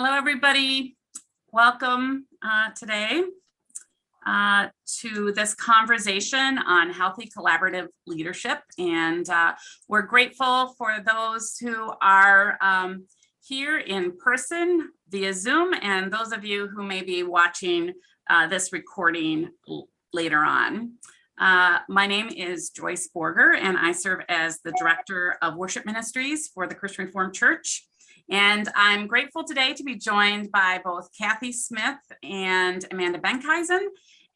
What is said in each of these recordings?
Hello, everybody. Welcome today to this conversation on healthy collaborative leadership. And we're grateful for those who are here in person via Zoom and those of you who may be watching this recording later on. My name is Joyce Borger, and I serve as the Director of Worship Ministries for the Christian Reformed Church. And I'm grateful today to be joined by both Kathy Smith and Amanda Benckhuysen.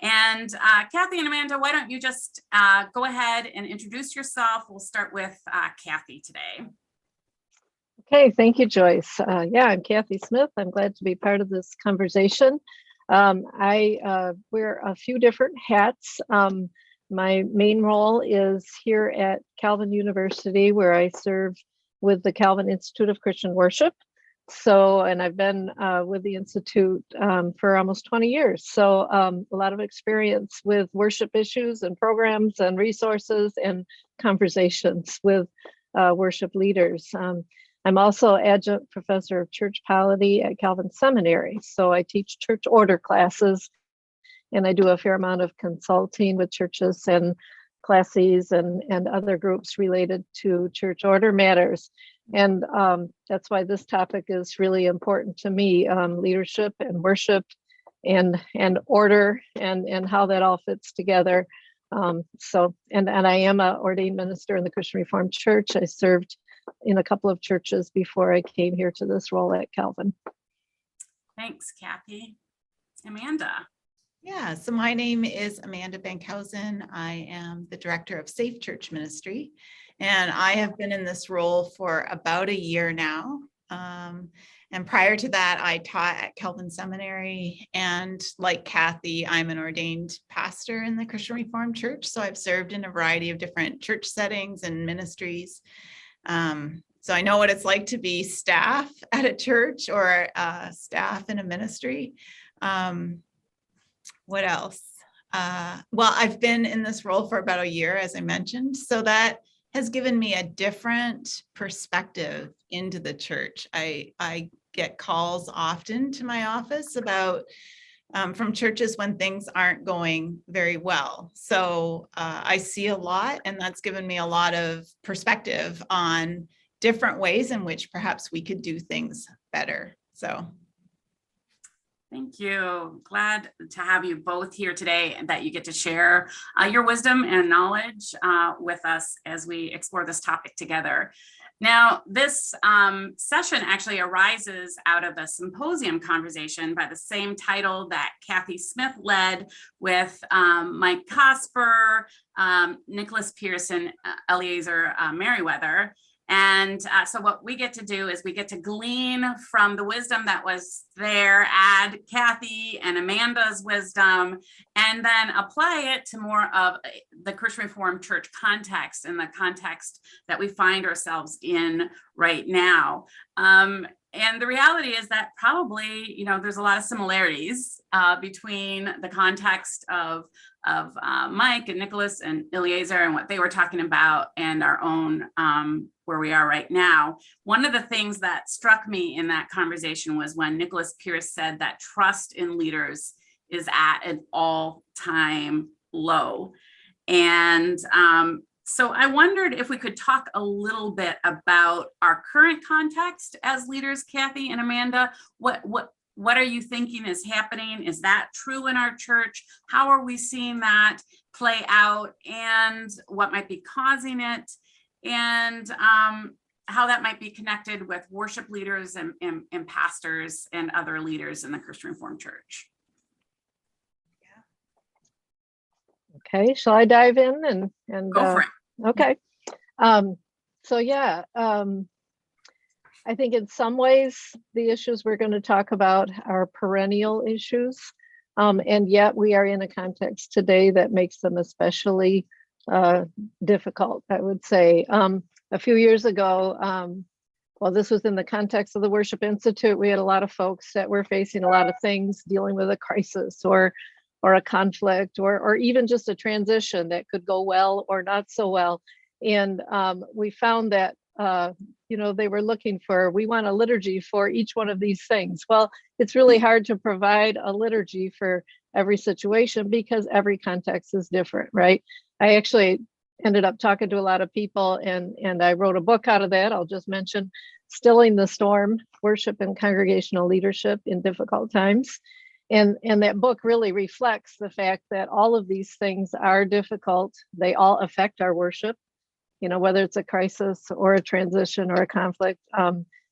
And Kathy and Amanda, why don't you just go ahead and introduce yourself? We'll start with Kathy today. Okay, thank you, Joyce. I'm Kathy Smith. I'm glad to be part of this conversation. I wear a few different hats. My main role is here at Calvin University, where I serve with the Calvin Institute of Christian Worship. And I've been with the Institute for almost 20 years. So a lot of experience with worship issues and programs and resources and conversations with worship leaders. I'm also adjunct professor of church polity at Calvin Seminary. So I teach church order classes, and I do a fair amount of consulting with churches and classes and other groups related to church order matters. And that's why this topic is really important to me, leadership and worship and order and how that all fits together. And I am an ordained minister in the Christian Reformed Church. I served in a couple of churches before I came here to this role at Calvin. Thanks, Kathy. Amanda. Yeah, so my name is Amanda Benckhuysen. I am the Director of Safe Church Ministry, and I have been in this role for about a year now. And prior to that, I taught at Calvin Seminary, and like Kathy, I'm an ordained pastor in the Christian Reformed Church, so I've served in a variety of different church settings and ministries. So I know what it's like to be staff at a church or staff in a ministry. What else? Well, I've been in this role for about a year, as I mentioned, so that has given me a different perspective into the church. I get calls often to my office about from churches when things aren't going very well. So I see a lot, and that's given me a lot of perspective on different ways in which perhaps we could do things better. So. Thank you. Glad to have you both here today and that you get to share your wisdom and knowledge with us as we explore this topic together. Now, this session actually arises out of a symposium conversation by the same title that Kathy Smith led with Mike Cosper, Nicholas Pearson, Eliezer Merriweather. And so what we get to do is we get to glean from the wisdom that was there, add Kathy and Amanda's wisdom, and then apply it to more of the Christian Reformed Church context and the context that we find ourselves in right now. And the reality is that probably, there's a lot of similarities between the context of Mike and Nicholas and Eliezer and what they were talking about and our own where we are right now. One of the things that struck me in that conversation was when Nicholas Pierce said that trust in leaders is at an all-time low. And so I wondered if we could talk a little bit about our current context as leaders, Kathy and Amanda. What are you thinking is happening? Is that true in our church? How are we seeing that play out, and what might be causing it? And how that might be connected with worship leaders and pastors and other leaders in the Christian Reformed Church. Okay, shall I dive in and Go for it. Okay. I think in some ways the issues we're going to talk about are perennial issues, and yet we are in a context today that makes them especially difficult, I would say. A few years ago, this was in the context of the Worship Institute. We had a lot of folks that were facing a lot of things, dealing with a crisis or a conflict or even just a transition that could go well or not so well. And we found that they were looking for, we want a liturgy for each one of these things. Well, it's really hard to provide a liturgy for every situation because every context is different, right? I actually ended up talking to a lot of people, and I wrote a book out of that. I'll just mention Stilling the Storm, Worship and Congregational Leadership in Difficult Times. And that book really reflects the fact that all of these things are difficult. They all affect our worship, whether it's a crisis or a transition or a conflict.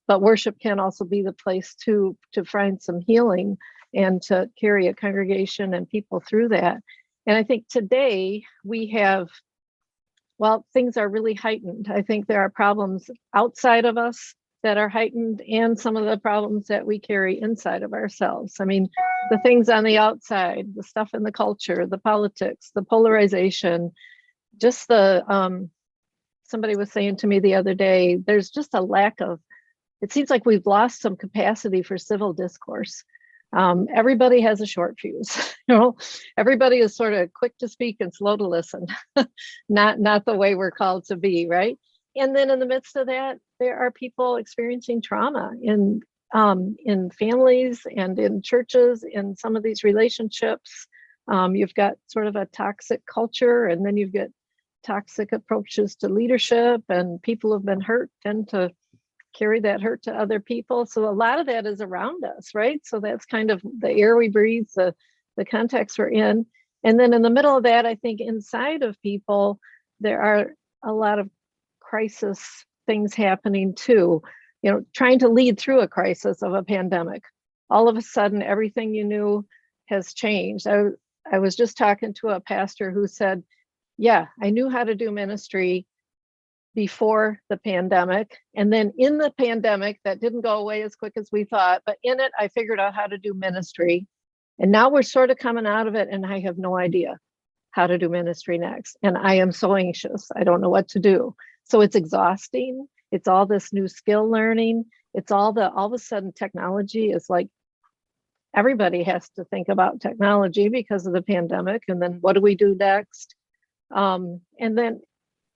But worship can also be the place to find some healing and to carry a congregation and people through that. And I think today we have, well, things are really heightened. I think there are problems outside of us that are heightened, and some of the problems that we carry inside of ourselves. I mean, the things on the outside, the stuff in the culture, the politics, the polarization, just somebody was saying to me the other day, there's just a lack of, it seems like we've lost some capacity for civil discourse. Everybody has a short fuse, everybody is sort of quick to speak and slow to listen, not the way we're called to be, right? And then in the midst of that, there are people experiencing trauma in families and in churches, in some of these relationships. You've got sort of a toxic culture, and then you've got toxic approaches to leadership, and people who've been hurt tend to carry that hurt to other people. So a lot of that is around us, right? So that's kind of the air we breathe, the context we're in. And then in the middle of that, I think inside of people, there are a lot of crisis things happening too, trying to lead through a crisis of a pandemic. All of a sudden, everything you knew has changed. I was just talking to a pastor who said, yeah, I knew how to do ministry before the pandemic. And then in the pandemic, that didn't go away as quick as we thought, but in it, I figured out how to do ministry. And now we're sort of coming out of it, and I have no idea how to do ministry next. And I am so anxious. I don't know what to do. So it's exhausting. It's all this new skill learning. It's all of a sudden technology is like, everybody has to think about technology because of the pandemic. And then what do we do next? And then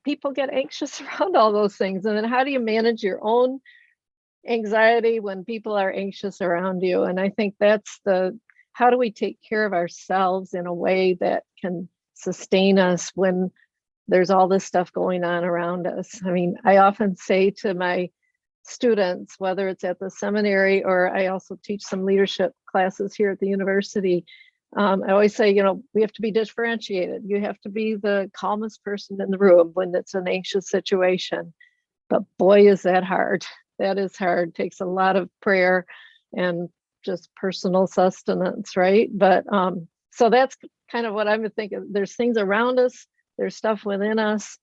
people get anxious around all those things. And then how do you manage your own anxiety when people are anxious around you? And I think that's how do we take care of ourselves in a way that can sustain us when there's all this stuff going on around us? I mean, I often say to my students, whether it's at the seminary or I also teach some leadership classes here at the university, I always say, we have to be differentiated. You have to be the calmest person in the room when it's an anxious situation. But boy, is that hard. That is hard. It takes a lot of prayer and just personal sustenance, right? But so that's kind of what I'm thinking. There's things around us. There's stuff within us.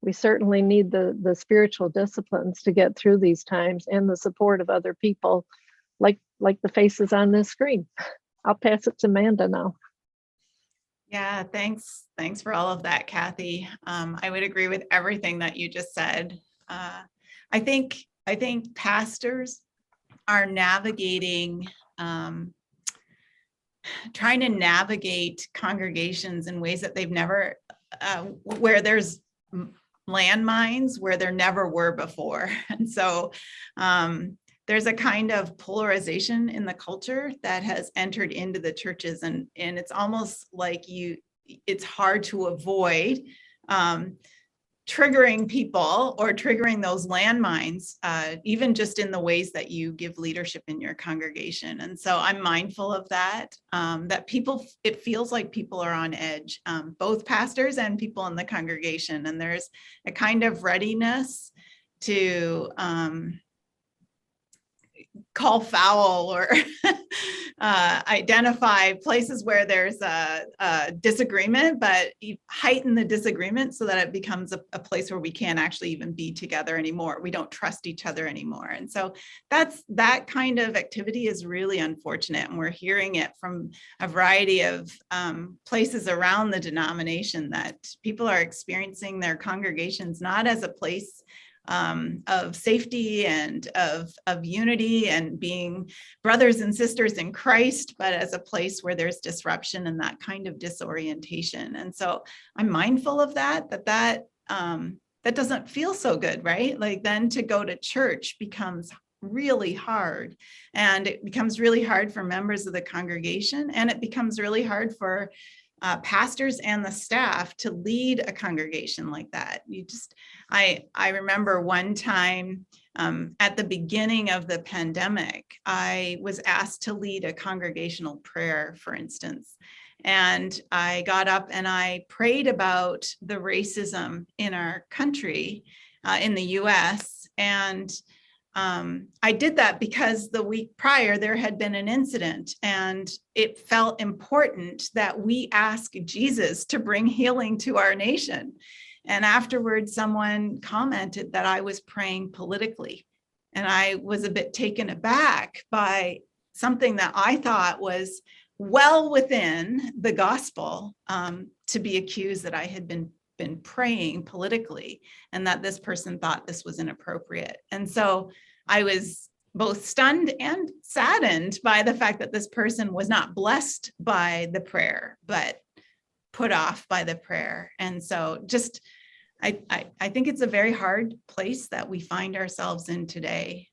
We certainly need the spiritual disciplines to get through these times, and the support of other people, like the faces on this screen. I'll pass it to Amanda now. Yeah, thanks. Thanks for all of that, Kathy. I would agree with everything that you just said. I think pastors are navigating, trying to navigate congregations in ways that they've never, where there's landmines where there never were before. And so there's a kind of polarization in the culture that has entered into the churches, and it's almost like it's hard to avoid triggering people or triggering those landmines, even just in the ways that you give leadership in your congregation. And so I'm mindful of that, that it feels like people are on edge, both pastors and people in the congregation. And there's a kind of readiness to call foul or identify places where there's a disagreement, but heighten the disagreement so that it becomes a place where we can't actually even be together anymore. We don't trust each other anymore. And so that kind of activity is really unfortunate. And we're hearing it from a variety of places around the denomination, that people are experiencing their congregations not as a place of safety and of unity and being brothers and sisters in Christ, but as a place where there's disruption and that kind of disorientation. And so I'm mindful of that that doesn't feel so good, right? Like then to go to church becomes really hard, and it becomes really hard for members of the congregation, and it becomes really hard for pastors and the staff to lead a congregation like that. I remember one time at the beginning of the pandemic, I was asked to lead a congregational prayer, for instance. And I got up and I prayed about the racism in our country, in the US. And I did that because the week prior there had been an incident, and it felt important that we ask Jesus to bring healing to our nation. And afterwards, someone commented that I was praying politically. And I was a bit taken aback by something that I thought was well within the gospel, to be accused that I had been praying politically, and that this person thought this was inappropriate. And so I was both stunned and saddened by the fact that this person was not blessed by the prayer, but put off by the prayer. And so just, I think it's a very hard place that we find ourselves in today.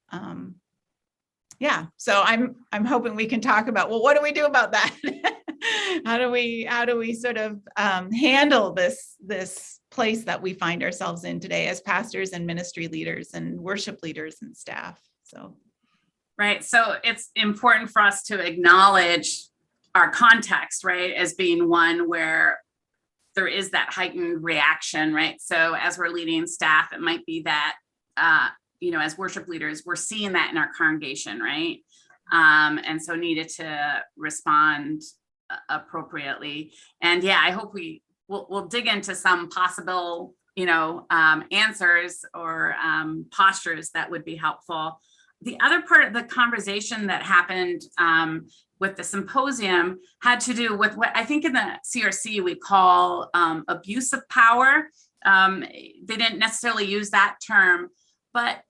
Yeah, so I'm hoping we can talk about, well, what do we do about that? How do we sort of handle this place that we find ourselves in today as pastors and ministry leaders and worship leaders and staff? So, right. So it's important for us to acknowledge our context, right, as being one where there is that heightened reaction, right? So as we're leading staff, it might be that, as worship leaders, we're seeing that in our congregation, right? And so needed to respond appropriately. And yeah, I hope we'll dig into some possible, answers or postures that would be helpful. The other part of the conversation that happened with the symposium had to do with what I think in the CRC we call abuse of power. They didn't necessarily use that term, but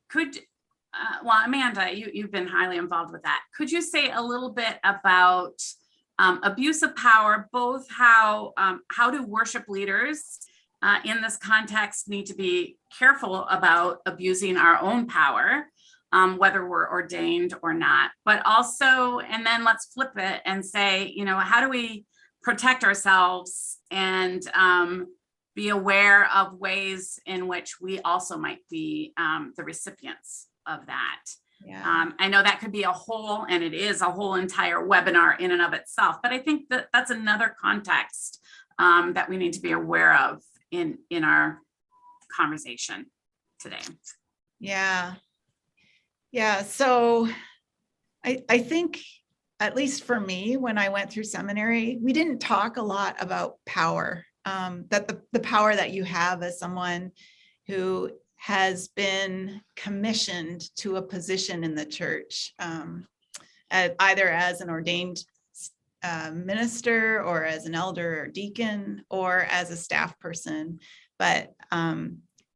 Amanda, you've been highly involved with that. Could you say a little bit about abuse of power, both how do worship leaders in this context need to be careful about abusing our own power, whether we're ordained or not, but also, and then let's flip it and say, how do we protect ourselves and be aware of ways in which we also might be the recipients of that. Yeah. I know that could be a whole, and it is a whole entire webinar in and of itself, but I think that that's another context that we need to be aware of in our conversation today. Yeah. Yeah. So I think, at least for me, when I went through seminary, we didn't talk a lot about power, that the power that you have as someone who has been commissioned to a position in the church, either as an ordained minister or as an elder or deacon or as a staff person. But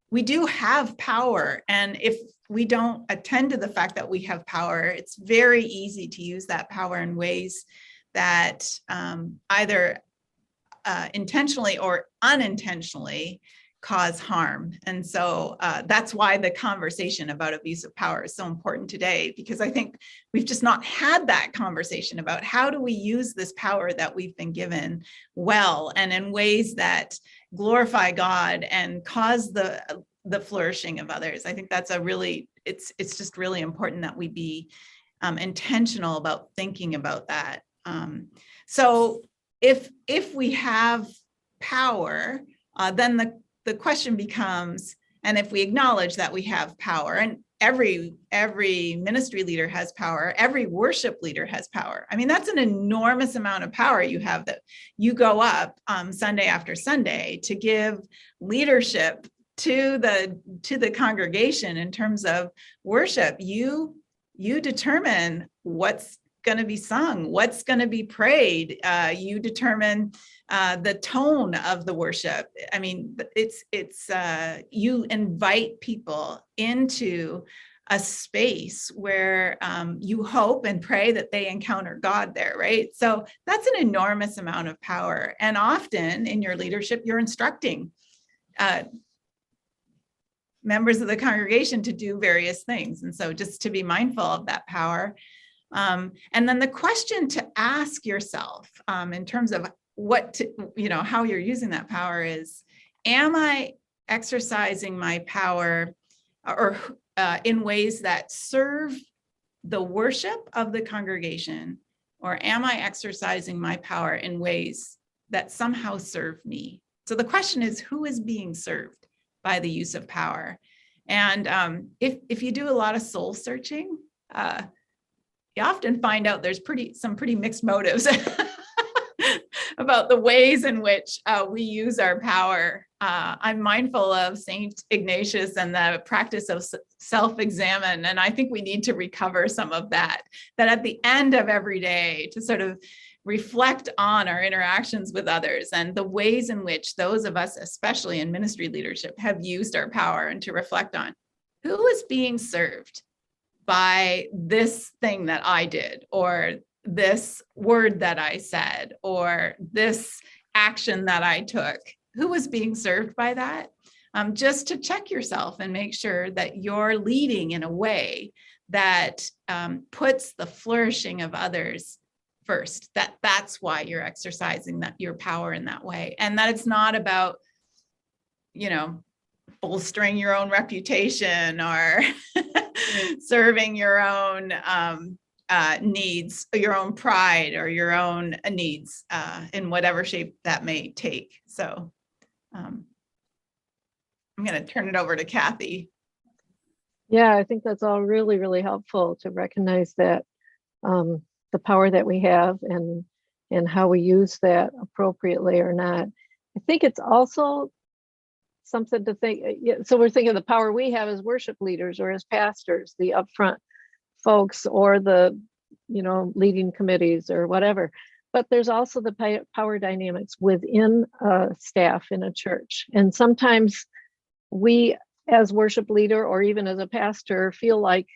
we do have power. And if we don't attend to the fact that we have power, it's very easy to use that power in ways that either intentionally or unintentionally cause harm. And so that's why the conversation about abuse of power is so important today, because I think we've just not had that conversation about how do we use this power that we've been given well and in ways that glorify God and cause the flourishing of others. I think that's it's just really important that we be intentional about thinking about that. So if we have power, then the question becomes, and if we acknowledge that we have power, and every ministry leader has power, every worship leader has power. I mean, that's an enormous amount of power you have, that you go up Sunday after Sunday to give leadership to the congregation in terms of worship. You determine what's going to be sung, what's going to be prayed. You determine the tone of the worship. I mean, it's you invite people into a space where you hope and pray that they encounter God there, right? So that's an enormous amount of power. And often in your leadership, you're instructing members of the congregation to do various things. And so just to be mindful of that power. And then the question to ask yourself in terms of how you're using that power is, am I exercising my power or in ways that serve the worship of the congregation, or am I exercising my power in ways that somehow serve me? So the question is, who is being served by the use of power? And if you do a lot of soul searching, you often find out there's some pretty mixed motives about the ways in which we use our power. I'm mindful of Saint Ignatius and the practice of self-examine, and I think we need to recover some of that at the end of every day, to sort of reflect on our interactions with others and the ways in which those of us, especially in ministry leadership, have used our power, and to reflect on who is being served by this thing that I did, or this word that I said, or this action that I took. Who was being served by that? Just to check yourself and make sure that you're leading in a way that puts the flourishing of others first. That's why you're exercising your power in that way, and that it's not about, bolstering your own reputation or serving your own needs, your own pride, or your own needs in whatever shape that may take. So I'm going to turn it over to Kathy. Yeah, I think that's all really, really helpful to recognize that the power that we have and how we use that appropriately or not. I think it's also something to think. So we're thinking the power we have as worship leaders or as pastors, the upfront folks, or the leading committees or whatever. But there's also the power dynamics within staff in a church. And sometimes we, as worship leader or even as a pastor, feel like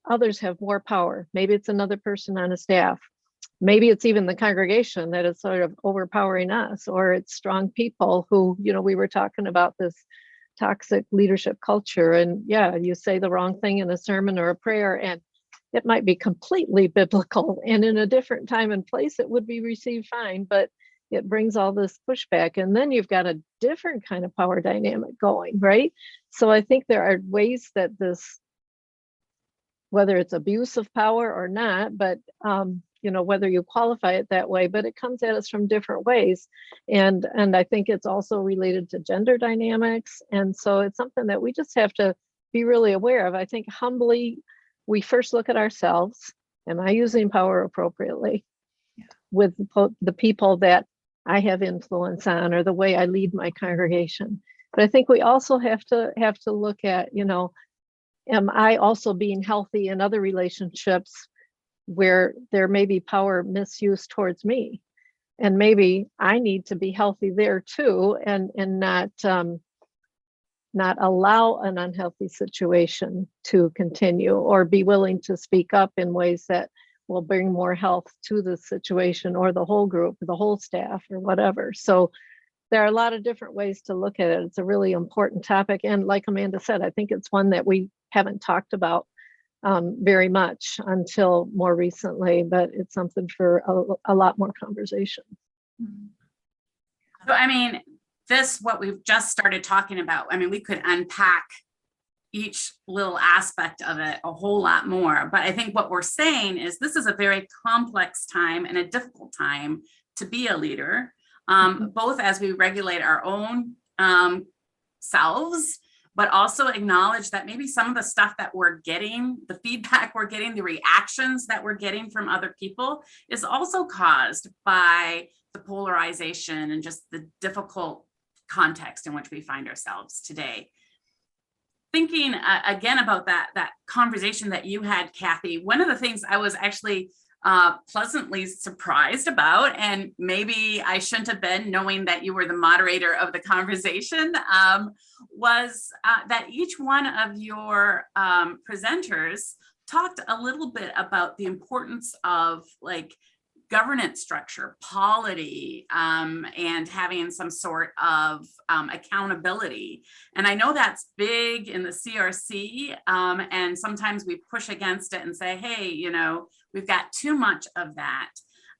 others have more power. Maybe it's another person on a staff. Maybe it's even the congregation that is sort of overpowering us, or it's strong people who, we were talking about this toxic leadership culture. And yeah, you say the wrong thing in a sermon or a prayer, and it might be completely biblical, and in a different time and place, it would be received fine, but it brings all this pushback. And then you've got a different kind of power dynamic going, right? So I think there are ways that this, whether it's abuse of power or not, but whether you qualify it that way, but it comes at us from different ways. And I think it's also related to gender dynamics. And so it's something that we just have to be really aware of. I think humbly, we first look at ourselves. Am I using power appropriately with the people that I have influence on, or the way I lead my congregation? But I think we also have to look at, am I also being healthy in other relationships where there may be power misuse towards me? And maybe I need to be healthy there too, and not allow an unhealthy situation to continue, or be willing to speak up in ways that will bring more health to the situation, or the whole group, the whole staff, or whatever. So there are a lot of different ways to look at it. It's a really important topic. And like Amanda said, I think it's one that we haven't talked about very much until more recently, but it's something for a lot more conversation. So, what we've just started talking about, we could unpack each little aspect of it a whole lot more. But I think what we're saying is this is a very complex time and a difficult time to be a leader, both as we regulate our own selves, but also acknowledge that maybe some of the stuff that we're getting, the feedback we're getting, the reactions that we're getting from other people is also caused by the polarization and just the difficult context in which we find ourselves today. Thinking again about that conversation that you had, Kathy, one of the things I was actually pleasantly surprised about, and maybe I shouldn't have been, knowing that you were the moderator of the conversation, was that each one of your presenters talked a little bit about the importance of governance structure, polity, and having some sort of accountability. And I know that's big in the CRC, and sometimes we push against it and say, hey, you know, we've got too much of that.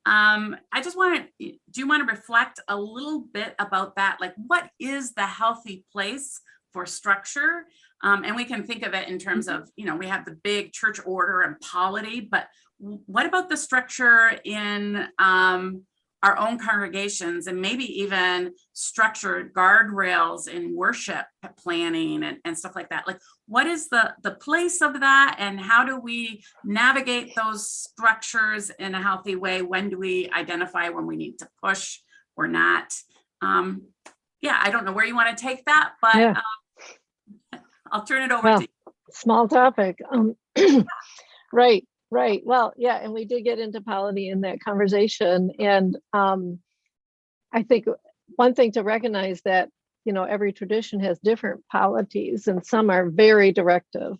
I just want to, do you want to reflect a little bit about that? Like, what is the healthy place for structure? And we can think of it in terms of, you know, we have the big church order and polity, but what about the structure in our own congregations, and maybe even structured guardrails in worship planning and stuff like that? Like, what is the place of that, and how do we navigate those structures in a healthy way? When do we identify when we need to push or not? Yeah, I don't know where you want to take that, but Yeah. I'll turn it over Well, to you. small topic. Right. Well, yeah, and we did get into polity in that conversation. And I think one thing to recognize that, you know, every tradition has different polities, and some are very directive,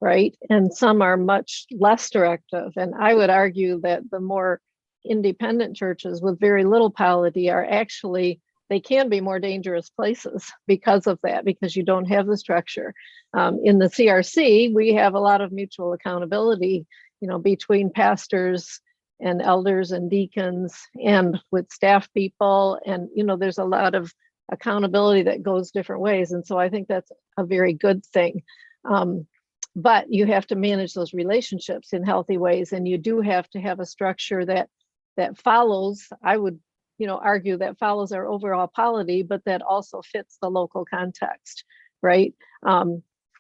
right? And some are much less directive. And I would argue that the more independent churches with very little polity are actually, they can be more dangerous places because of that, because you don't have the structure. In the CRC, we have a lot of mutual accountability, you know, between pastors and elders and deacons and with staff people. And, you know, there's a lot of accountability that goes different ways. And so I think that's a very good thing. But you have to manage those relationships in healthy ways. And you do have to have a structure that follows, I would, you know, argue that follows our overall polity, but that also fits the local context, right?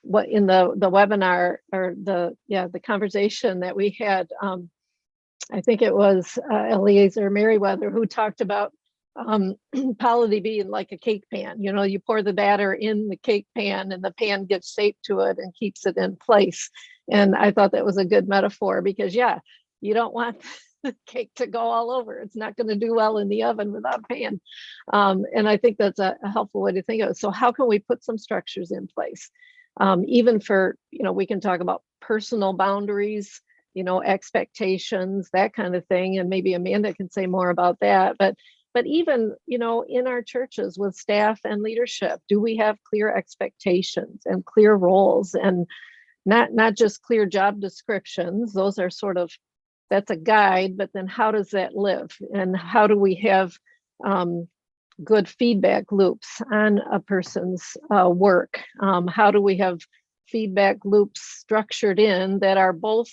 What in the webinar, or the conversation that we had, I think it was Eliezer Merriweather who talked about polity being like a cake pan. You know, you pour the batter in the cake pan and the pan gives shape to it and keeps it in place. And I thought that was a good metaphor, because yeah, you don't want the cake to go all over. It's not going to do well in the oven without a pan. And I think that's a helpful way to think of it. So how can we put some structures in place? Even for, you know, we can talk about personal boundaries, you know, expectations, that kind of thing. And maybe Amanda can say more about that. But even, you know, in our churches with staff and leadership, do we have clear expectations and clear roles, and not just clear job descriptions? Those are sort of, that's a guide, but then how does that live? And how do we have good feedback loops on a person's work? How do we have feedback loops structured in that are both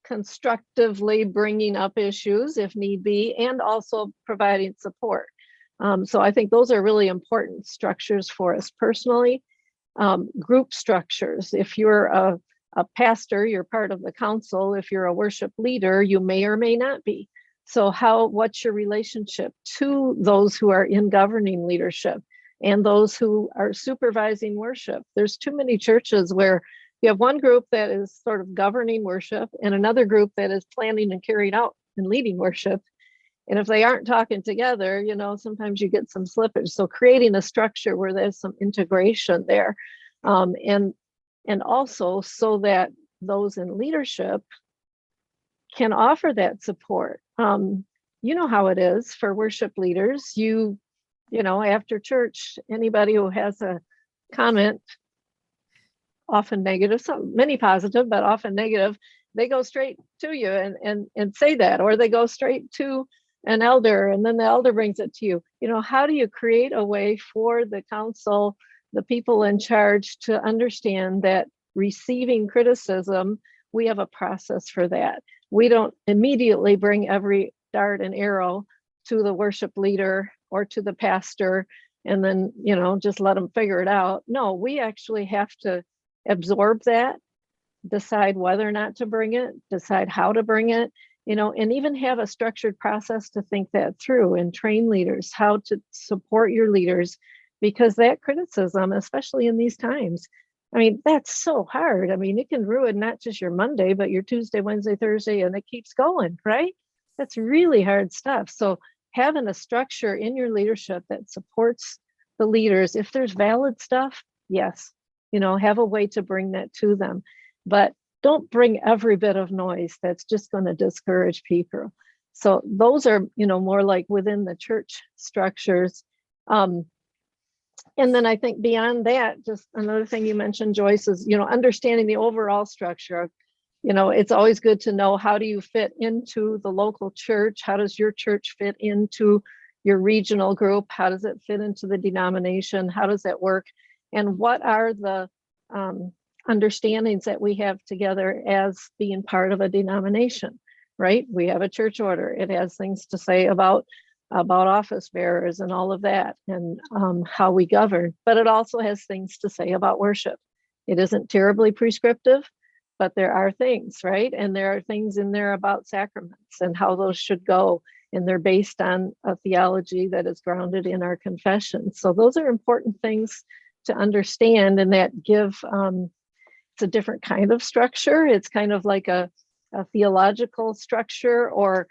constructively bringing up issues if need be, and also providing support? So I think those are really important structures for us personally. Group structures. If you're a pastor, you're part of the council. If you're a worship leader, you may or may not be. So what's your relationship to those who are in governing leadership and those who are supervising worship? There's too many churches where you have one group that is sort of governing worship and another group that is planning and carrying out and leading worship. And if they aren't talking together, you know, sometimes you get some slippage. So creating a structure where there's some integration there, and also so that those in leadership can offer that support. You know how it is for worship leaders. You know, after church, anybody who has a comment, often negative, many positive, but often negative, they go straight to you and say that, or they go straight to an elder, and then the elder brings it to you. You know, how do you create a way for the council, the people in charge, to understand that receiving criticism, we have a process for that. We don't immediately bring every dart and arrow to the worship leader or to the pastor and then, you know, just let them figure it out. No, we actually have to absorb that, decide whether or not to bring it, decide how to bring it, you know, and even have a structured process to think that through and train leaders how to support your leaders, because that criticism, especially in these times, I mean, that's so hard. I mean, it can ruin not just your Monday, but your Tuesday, Wednesday, Thursday, and it keeps going, right? That's really hard stuff. So having a structure in your leadership that supports the leaders, if there's valid stuff, yes, you know, have a way to bring that to them. But don't bring every bit of noise that's just going to discourage people. So those are, more like within the church structures. And then I think beyond that, just another thing you mentioned, Joyce, is, understanding the overall structure. It's always good to know, how do you fit into the local church? How does your church fit into your regional group? How does it fit into the denomination? How does that work? And what are the understandings that we have together as being part of a denomination, right? We have a church order. It has things to say about office bearers and all of that, and how we govern, but it also has things to say about worship. It isn't terribly prescriptive, but there are things, right? And there are things in there about sacraments and how those should go, and they're based on a theology that is grounded in our confession. So those are important things to understand, and that give, it's a different kind of structure. It's kind of like a theological structure, or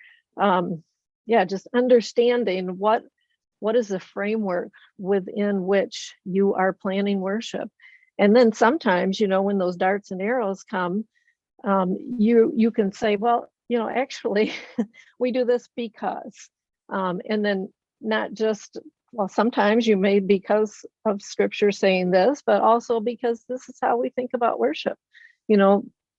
just understanding what is the framework within which you are planning worship. And then sometimes, when those darts and arrows come, you can say, well, actually, we do this because, and then not just, well, sometimes you may because of scripture saying this, but also because this is how we think about worship.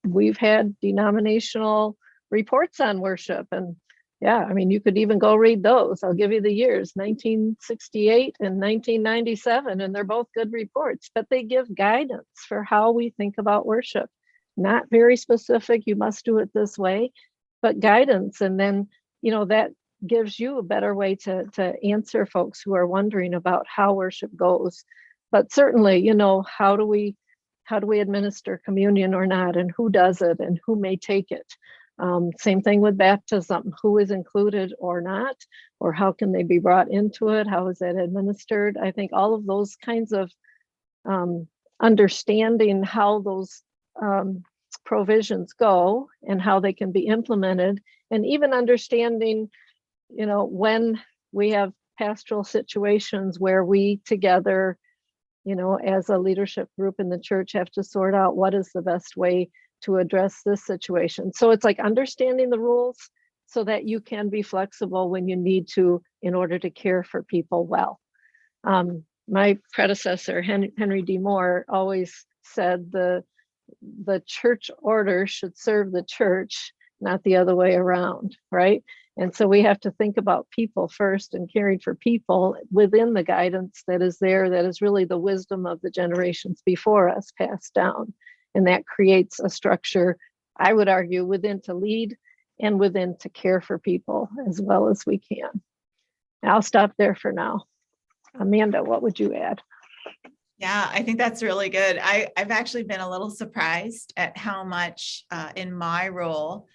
We've had denominational reports on worship, and you could even go read those. I'll give you the years, 1968 and 1997, and they're both good reports, but they give guidance for how we think about worship. Not very specific, you must do it this way, but guidance. And then, that gives you a better way to answer folks who are wondering about how worship goes. But certainly, how do we administer communion or not, and who does it, and who may take it? Same thing with baptism, who is included or not, or how can they be brought into it? How is that administered? I think all of those kinds of understanding how those provisions go and how they can be implemented, and even understanding, when we have pastoral situations where we together, as a leadership group in the church, have to sort out what is the best way to address this situation. So it's like understanding the rules so that you can be flexible when you need to, in order to care for people well. My predecessor, Henry D. Moore, always said the church order should serve the church, not the other way around, right? And so we have to think about people first and caring for people within the guidance that is there, that is really the wisdom of the generations before us passed down. And that creates a structure, I would argue, within to lead and within to care for people as well as we can. I'll stop there for now. Amanda, what would you add? Yeah, I think that's really good. I've actually been a little surprised at how much in my role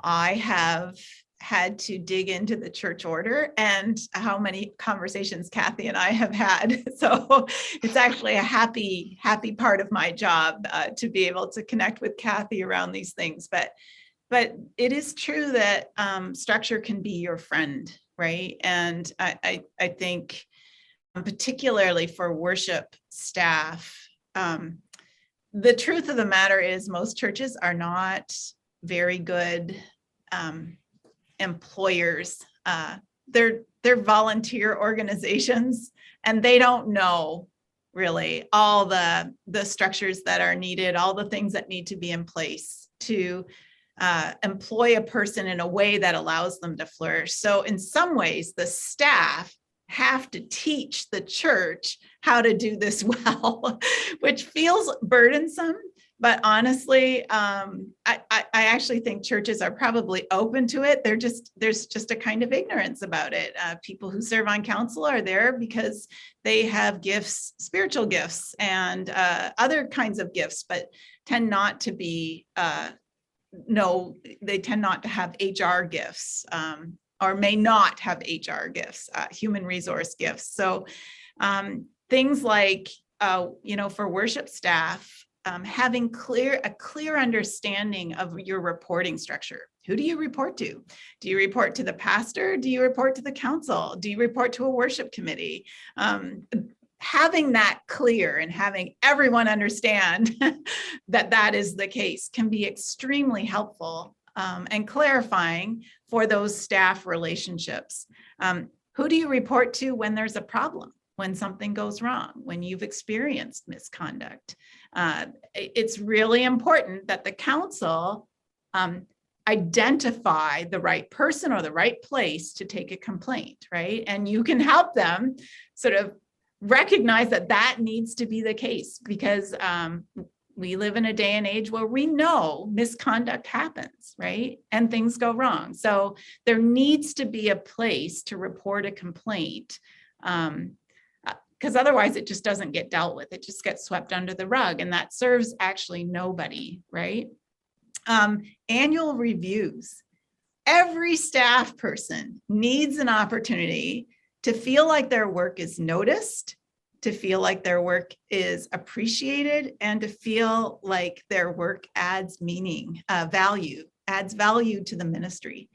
I have had to dig into the church order, and how many conversations Kathy and I have had. So it's actually a happy part of my job to be able to connect with Kathy around these things. But it is true that structure can be your friend, right? And I think particularly for worship staff, the truth of the matter is most churches are not very good employers. They're volunteer organizations, and they don't know really all the structures that are needed, all the things that need to be in place to employ a person in a way that allows them to flourish. So in some ways, the staff have to teach the church how to do this well, which feels burdensome. But honestly, I actually think churches are probably open to it. There's just a kind of ignorance about it. People who serve on council are there because they have gifts, spiritual gifts, and other kinds of gifts, but tend not to be, they tend not to have HR gifts, or may not have HR gifts, human resource gifts. So things like, for worship staff, having a clear understanding of your reporting structure. Who do you report to? Do you report to the pastor? Do you report to the council? Do you report to a worship committee? Having that clear and having everyone understand that is the case can be extremely helpful and clarifying for those staff relationships. Who do you report to when there's a problem, when something goes wrong, when you've experienced misconduct? It's really important that the council identify the right person or the right place to take a complaint, right? And you can help them sort of recognize that that needs to be the case, because we live in a day and age where we know misconduct happens, right? And things go wrong. So there needs to be a place to report a complaint, because otherwise it just doesn't get dealt with. It just gets swept under the rug, and that serves actually nobody, right? Annual reviews. Every staff person needs an opportunity to feel like their work is noticed, to feel like their work is appreciated, and to feel like their work adds meaning, adds value to the ministry.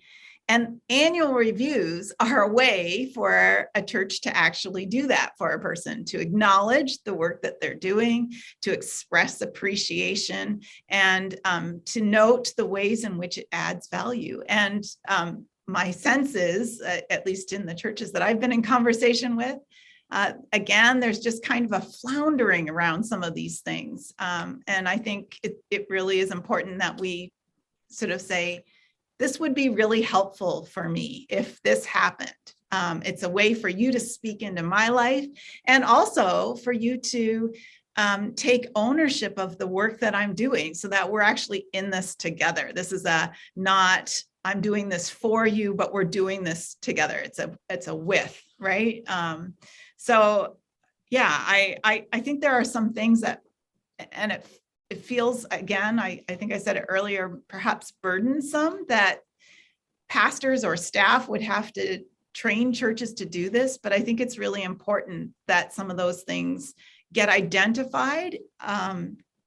And annual reviews are a way for a church to actually do that for a person, to acknowledge the work that they're doing, to express appreciation, and to note the ways in which it adds value. And my sense is, at least in the churches that I've been in conversation with, again, there's just kind of a floundering around some of these things. And I think it really is important that we sort of say, this would be really helpful for me if this happened. It's a way for you to speak into my life, and also for you to take ownership of the work that I'm doing, so that we're actually in this together. This is not I'm doing this for you, but we're doing this together. It's a with, right? So yeah, I think there are some things that, and it feels, again, I think I said it earlier, perhaps burdensome that pastors or staff would have to train churches to do this, but I think it's really important that some of those things get identified,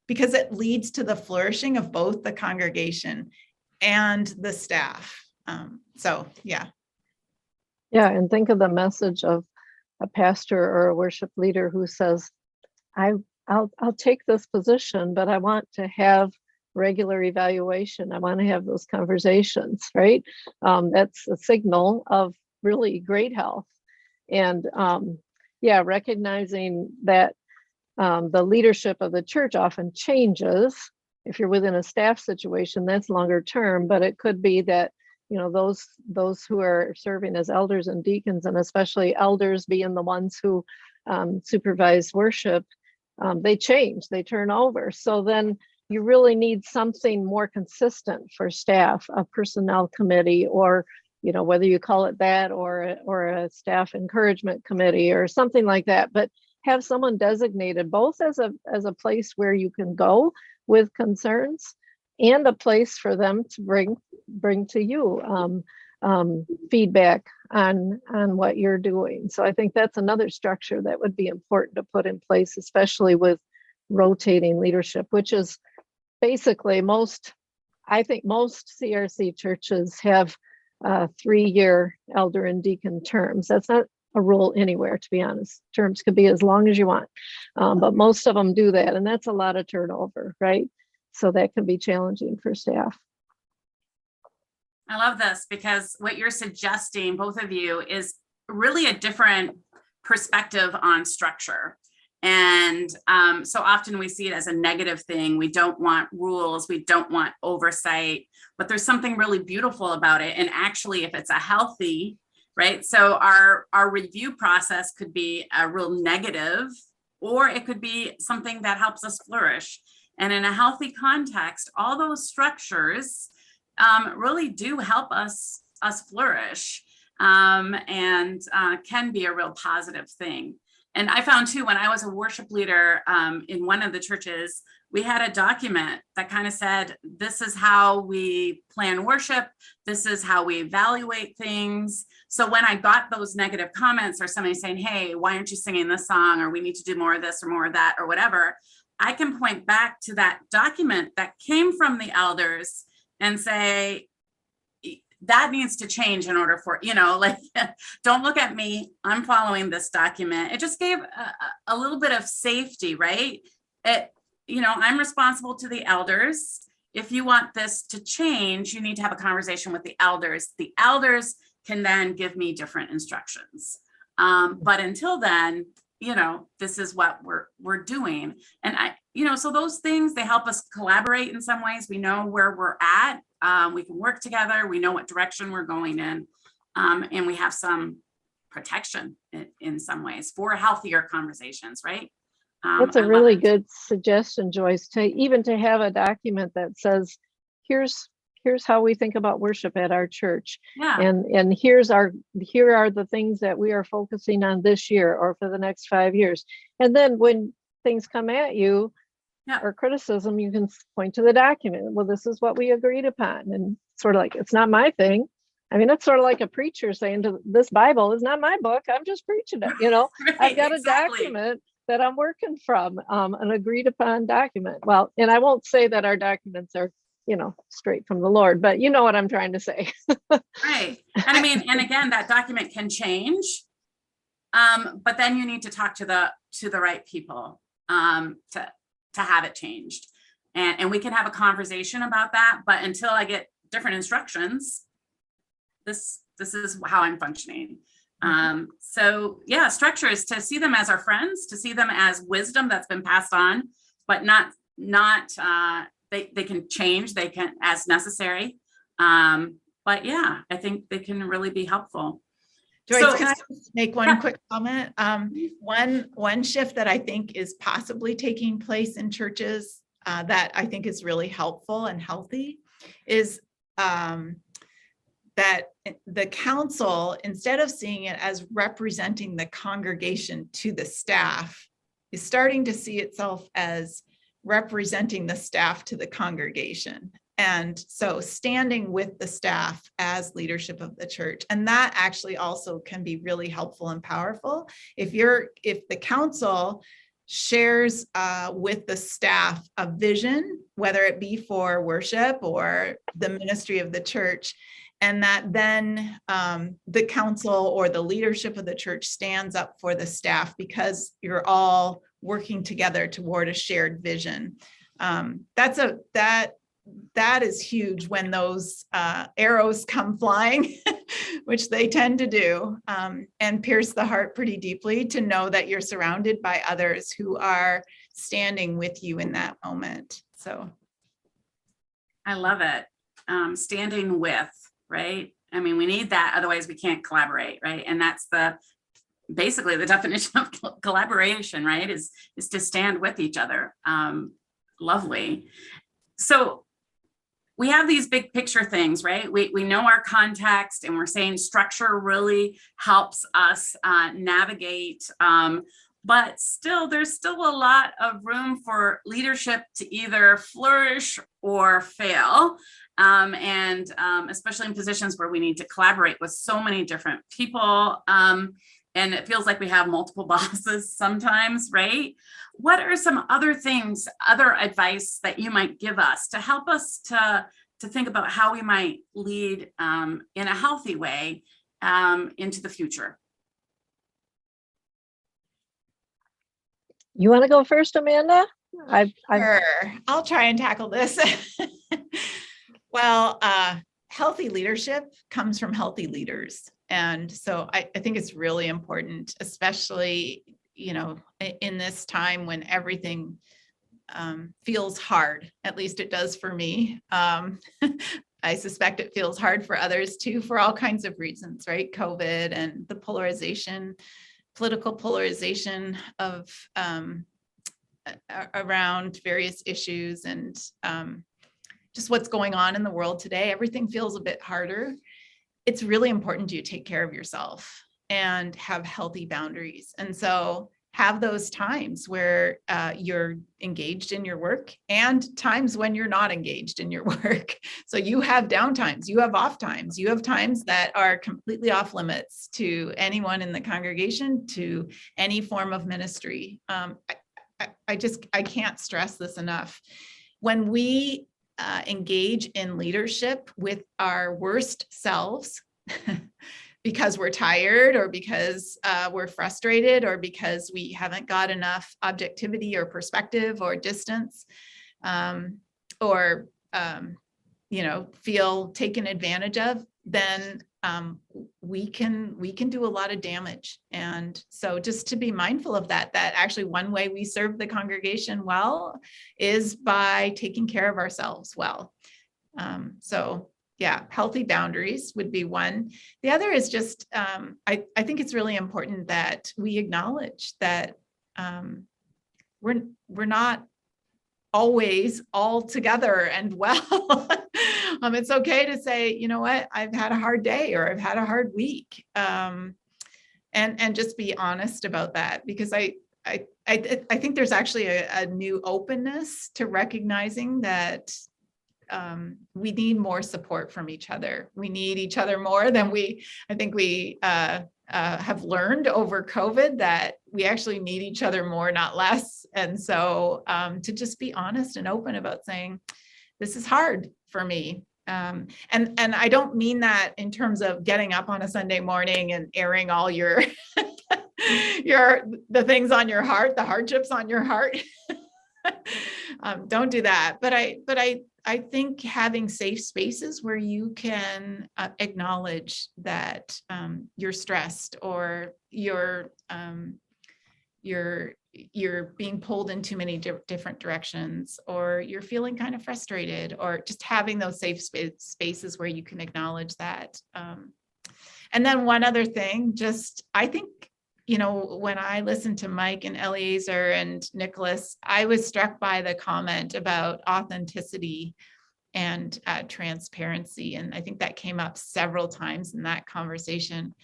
because it leads to the flourishing of both the congregation and the staff. So yeah. Yeah, and think of the message of a pastor or a worship leader who says, I'll take this position, but I want to have regular evaluation. I want to have those conversations, right? That's a signal of really great health. And yeah, recognizing that the leadership of the church often changes. If you're within a staff situation, that's longer term, but it could be that, those who are serving as elders and deacons, and especially elders being the ones who supervise worship, they change, they turn over. So then you really need something more consistent for staff, a personnel committee, or, whether you call it that, or a staff encouragement committee or something like that, but have someone designated both as a place where you can go with concerns, and a place for them to bring to you feedback on what you're doing. So I think that's another structure that would be important to put in place, especially with rotating leadership, which is basically I think most CRC churches have 3-year elder and deacon terms. That's not a rule anywhere, to be honest. Terms could be as long as you want, but most of them do that, and that's a lot of turnover, right? So that can be challenging for staff. I love this, because what you're suggesting, both of you, is really a different perspective on structure. And so often we see it as a negative thing. We don't want rules, we don't want oversight, but there's something really beautiful about it. And actually, if it's a healthy, right? So our review process could be a real negative, or it could be something that helps us flourish. And in a healthy context, all those structures really do help us flourish, and can be a real positive thing. And I found too, when I was a worship leader in one of the churches, we had a document that kind of said, this is how we plan worship. This is how we evaluate things. So when I got those negative comments, or somebody saying, hey, why aren't you singing this song? Or we need to do more of this or more of that, or whatever, I can point back to that document that came from the elders and say, that needs to change in order for, don't look at me, I'm following this document. It just gave a little bit of safety, right? I'm responsible to the elders. if you want this to change, you need to have a conversation with the elders. The elders can then give me different instructions. But until then, this is what we're doing. And so those things, they help us collaborate in some ways. We know where we're at. We can work together. We know what direction we're going in. And we have some protection in some ways for healthier conversations, right? That's a really good suggestion, Joyce, to have a document that says, here's how we think about worship at our church. Yeah. And here are the things that we are focusing on this year or for the next 5 years. And then when things come at you, or criticism, you can point to the document. Well, this is what we agreed upon. And sort of like, it's not my thing. I mean, it's sort of like a preacher saying to this Bible is not my book. I'm just preaching it. Right, I've got exactly. a document that I'm working from, an agreed upon document. Well, and I won't say that our documents are, straight from the Lord, but you know what I'm trying to say. Right. And I mean, and again, that document can change. But then you need to talk to the right people to have it changed. And we can have a conversation about that. But until I get different instructions, this is how I'm functioning. So yeah, structure is to see them as our friends, to see them as wisdom that's been passed on, but not they can change, they can as necessary. But yeah, I think they can really be helpful. Joyce, can I just make one quick comment? One shift that I think is possibly taking place in churches that I think is really helpful and healthy is that the council, instead of seeing it as representing the congregation to the staff, is starting to see itself as representing the staff to the congregation. And so standing with the staff as leadership of the church. And that actually also can be really helpful and powerful. If the council shares with the staff a vision, whether it be for worship or the ministry of the church, and that then the council or the leadership of the church stands up for the staff because you're all working together toward a shared vision. That is huge when those arrows come flying, which they tend to do, and pierce the heart pretty deeply to know that you're surrounded by others who are standing with you in that moment. So I love it. Standing with, right? I mean, we need that, otherwise we can't collaborate, right? And that's basically the definition of collaboration, right? Is to stand with each other. Lovely. So we have these big picture things, right? We know our context, and we're saying structure really helps us navigate, but there's still a lot of room for leadership to either flourish or fail. And especially in positions where we need to collaborate with so many different people. And it feels like we have multiple bosses sometimes, right? What are some other things, other advice that you might give us to help us to think about how we might lead in a healthy way into the future? You want to go first, Amanda? Sure. I'll try and tackle this. Well, healthy leadership comes from healthy leaders. And so I think it's really important, especially, in this time when everything feels hard. At least it does for me. I suspect it feels hard for others too, for all kinds of reasons, right? COVID and the political polarization of around various issues and just what's going on in the world today. Everything feels a bit harder. It's really important you take care of yourself and have healthy boundaries. And so have those times where you're engaged in your work and times when you're not engaged in your work. So you have downtimes, you have off times, you have times that are completely off limits to anyone in the congregation, to any form of ministry. I can't stress this enough. When we engage in leadership with our worst selves, because we're tired or because we're frustrated or because we haven't got enough objectivity or perspective or distance, or feel taken advantage of, then we can do a lot of damage. And so just to be mindful of that actually one way we serve the congregation well is by taking care of ourselves well. So yeah, healthy boundaries would be one. The other is just, I think it's really important that we acknowledge that we're not always all together and well. It's okay to say, you know what, I've had a hard day or I've had a hard week, and just be honest about that, because I think there's actually a new openness to recognizing that we need more support from each other. We need each other more than I think we have learned over COVID, that we actually need each other more, not less. And so to just be honest and open about saying, this is hard for me. And I don't mean that in terms of getting up on a Sunday morning and airing all your the things on your heart, the hardships on your heart. Don't do that. But I think having safe spaces where you can acknowledge that you're stressed, or you're being pulled in too many different directions, or you're feeling kind of frustrated, or just having those safe spaces where you can acknowledge that. And then one other thing, just I think, when I listened to Mike and Eliezer and Nicholas, I was struck by the comment about authenticity and transparency. And I think that came up several times in that conversation.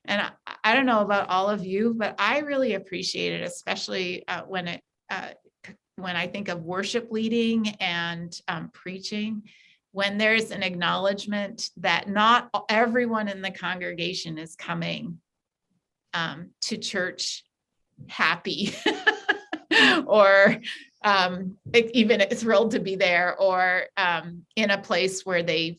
And I don't know about all of you, but I really appreciate it, especially when I think of worship leading and preaching, when there's an acknowledgement that not everyone in the congregation is coming to church happy or even thrilled to be there, or in a place where they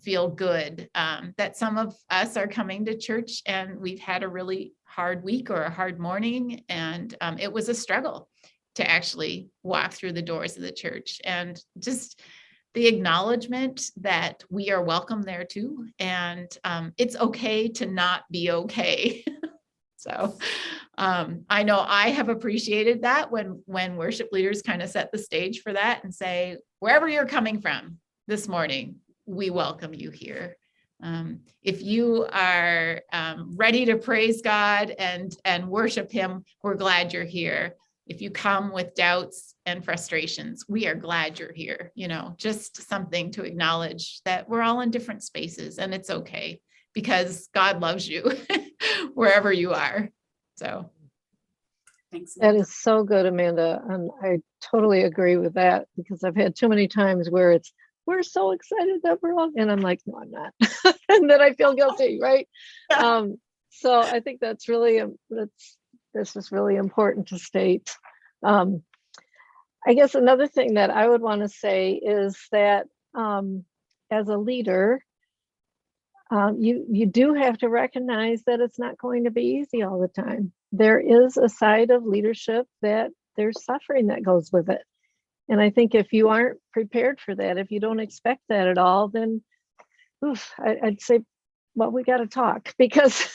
feel good, that some of us are coming to church and we've had a really hard week or a hard morning, and it was a struggle to actually walk through the doors of the church, and just the acknowledgement that we are welcome there too, and it's okay to not be okay. So I know I have appreciated that when worship leaders kind of set the stage for that and say, wherever you're coming from this morning, we welcome you here. If you are ready to praise God and worship him, we're glad you're here. If you come with doubts and frustrations, we are glad you're here. Just something to acknowledge that we're all in different spaces, and it's okay, because God loves you wherever you are. So Thanks. That is so good, Amanda. And I totally agree with that, because I've had too many times where we're so excited that we're all, and I'm like, no, I'm not. And then I feel guilty, right? Yeah. So I think this is really important to state. I guess another thing that I would want to say is that as a leader, you do have to recognize that it's not going to be easy all the time. There is a side of leadership that there's suffering that goes with it. And I think if you aren't prepared for that, if you don't expect that at all, then I'd say, well, we got to talk, because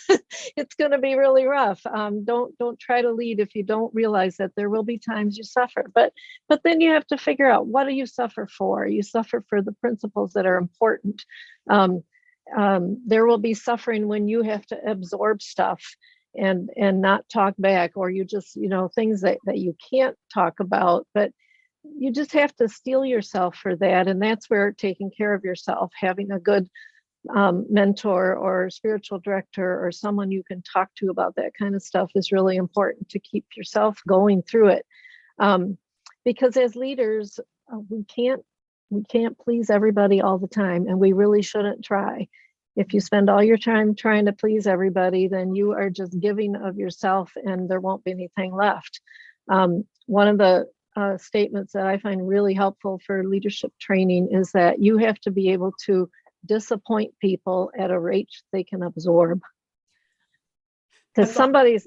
it's going to be really rough. Don't try to lead if you don't realize that there will be times you suffer. But then you have to figure out, what do you suffer for? You suffer for the principles that are important. There will be suffering when you have to absorb stuff and not talk back, or you just, things that you can't talk about, but you just have to steel yourself for that. And that's where taking care of yourself, having a good mentor or spiritual director or someone you can talk to about that kind of stuff is really important to keep yourself going through it. Because as leaders, we can't please everybody all the time, and we really shouldn't try. If you spend all your time trying to please everybody, then you are just giving of yourself, and there won't be anything left. One of the statements that I find really helpful for leadership training is that you have to be able to disappoint people at a rate they can absorb. Because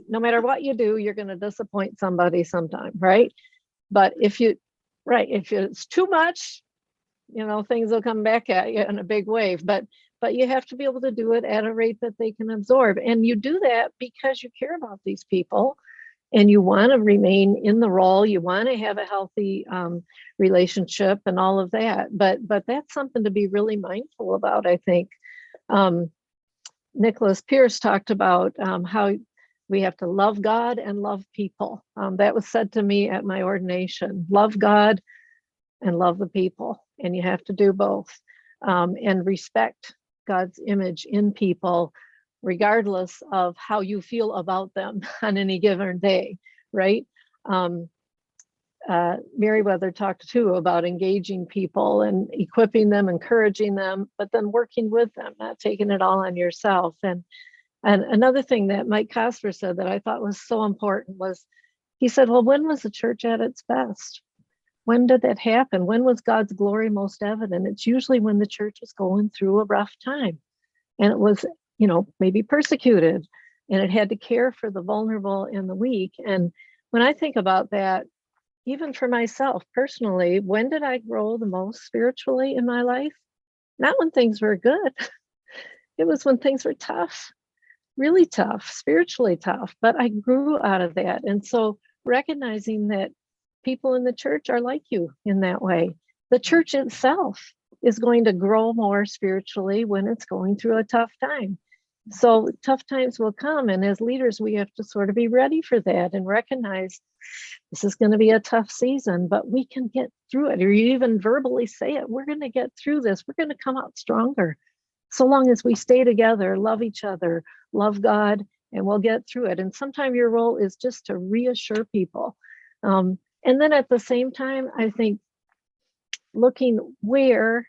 no matter what you do, you're going to disappoint somebody sometime, right? But if it's too much, things will come back at you in a big wave, but you have to be able to do it at a rate that they can absorb. And you do that because you care about these people and you want to remain in the role. You want to have a healthy relationship and all of that. But that's something to be really mindful about, I think. Nicholas Pierce talked about how we have to love God and love people. That was said to me at my ordination. Love God and love the people. And you have to do both. And respect God's image in people, regardless of how you feel about them on any given day, right? Meriwether talked too about engaging people and equipping them, encouraging them, but then working with them, not taking it all on yourself. And another thing that Mike Cosper said that I thought was so important was, he said, well, when was the church at its best? When did that happen? When was God's glory most evident? It's usually when the church was going through a rough time and it was, maybe persecuted, and it had to care for the vulnerable and the weak. And when I think about that, even for myself personally, when did I grow the most spiritually in my life? Not when things were good. It was when things were tough, really tough, spiritually tough, but I grew out of that. And so recognizing that people in the church are like you in that way. The church itself is going to grow more spiritually when it's going through a tough time. So tough times will come. And as leaders, we have to sort of be ready for that and recognize this is going to be a tough season, but we can get through it. Or you even verbally say it, we're going to get through this. We're going to come out stronger. So long as we stay together, love each other, love God, and we'll get through it. And sometimes your role is just to reassure people. And then at the same time, I think looking where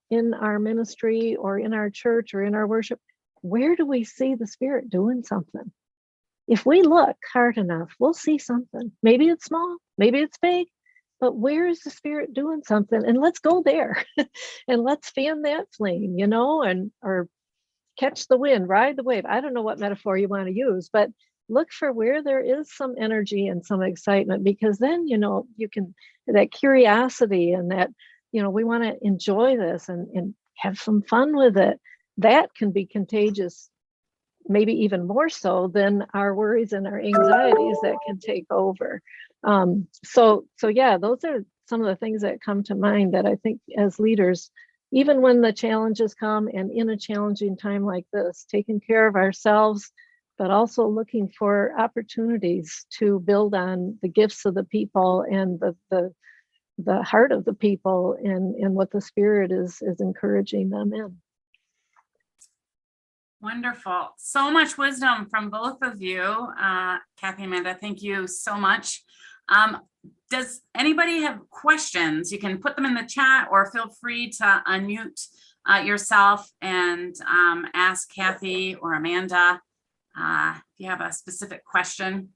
in our ministry or in our church or in our worship, where do we see the Spirit doing something? If we look hard enough, we'll see something. Maybe it's small, maybe it's big, but where is the Spirit doing something? And let's go there and let's fan that flame, or catch the wind, ride the wave. I don't know what metaphor you want to use, but look for where there is some energy and some excitement, because then, you can, that curiosity and that, we want to enjoy this and have some fun with it. That can be contagious, maybe even more so than our worries and our anxieties that can take over. So yeah, those are some of the things that come to mind that I think as leaders, even when the challenges come and in a challenging time like this, taking care of ourselves, but also looking for opportunities to build on the gifts of the people and the heart of the people and what the Spirit is encouraging them in. Wonderful. So much wisdom from both of you. Kathy, Amanda, thank you so much. Does anybody have questions? You can put them in the chat or feel free to unmute yourself and ask Kathy or Amanda if you have a specific question.